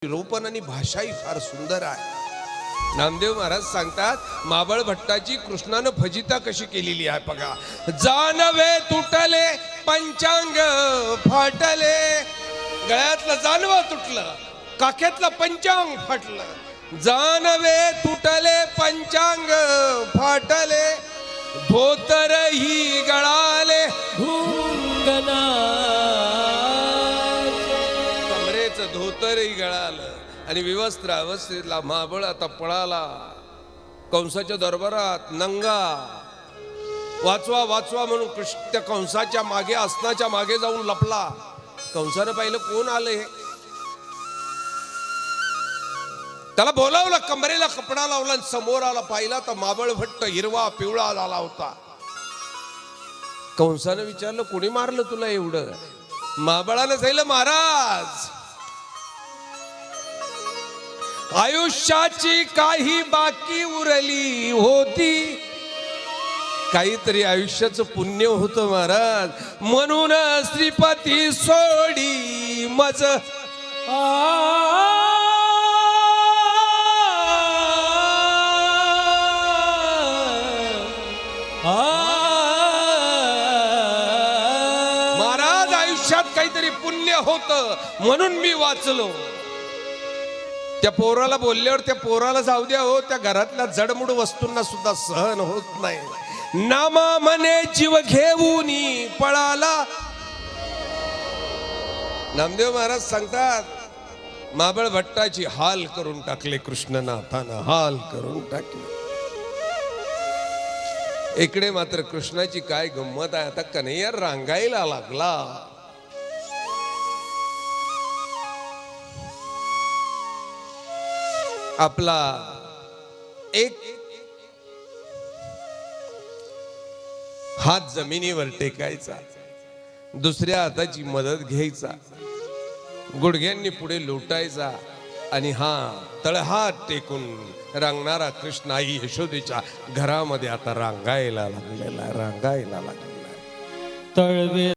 रोपण आणि भाषाही फार सुंदर आहे. नामदेव महाराज सांगतात माबळ भट्टाची कृष्णानं फजिता कशी केलेली आहे बघा. जानवे तुटले पंचांग फाटले, गळ्यातलं जानव तुटलं, काख्यातलं पंचांग फाटलं. जानवे तुटले पंचांग फाटले, धोतरही गळाले घुंगना, कमरेचं धोतरही गळालं आणि विवस्त्र अवस्थेतला महाबळ आता पळाला कंसाच्या दरबारात नंगा. वाचवा वाचवा म्हणून कृष्ण त्या कंसाच्या मागे आसनाच्या मागे जाऊन लपला. कंसानं पाहिलं कोण आले, त्याला बोलावलं, कमरेला कपडा लावला आणि समोर आला. पाहिला तर माबळ भट्ट हिरवा पिवळा झाला होता. कंसानं विचारलं कोणी मारलं तुला एवढं? माबळानं सांगितलं महाराज आयुष्याची काही बाकी उरली होती, काहीतरी आयुष्याचं पुण्य होतं महाराज, म्हणून श्रीपती सोडी मज महाराज आयुष्यात काहीतरी पुण्य होतं म्हणून मी वाचलो. त्या पोराला बोलल्यावर त्या पोराला जाऊ द्या हो, त्या घरातल्या जडमुड वस्तूंना सुद्धा सहन होत नाही. नामा मने जीव घेऊन पळाला. नामदेव महाराज सांगतात माबळ भट्टाची हाल करून टाकले कृष्णनाथानं, हाल करून टाकले. इकडे मात्र कृष्णाची काय गंमत आहे, आता कन्हैया रांगायला लागला. आपला एक हात जमिनीवर टेकायचा, दुसऱ्या हाताची मदत घ्यायचा, गुडघ्यांनी पुढे लोटायचा आणि हा तळहात टेकून रांगणारा कृष्ण आई यशोदेच्या घरामध्ये आता रांगायला लागलेला. तळवे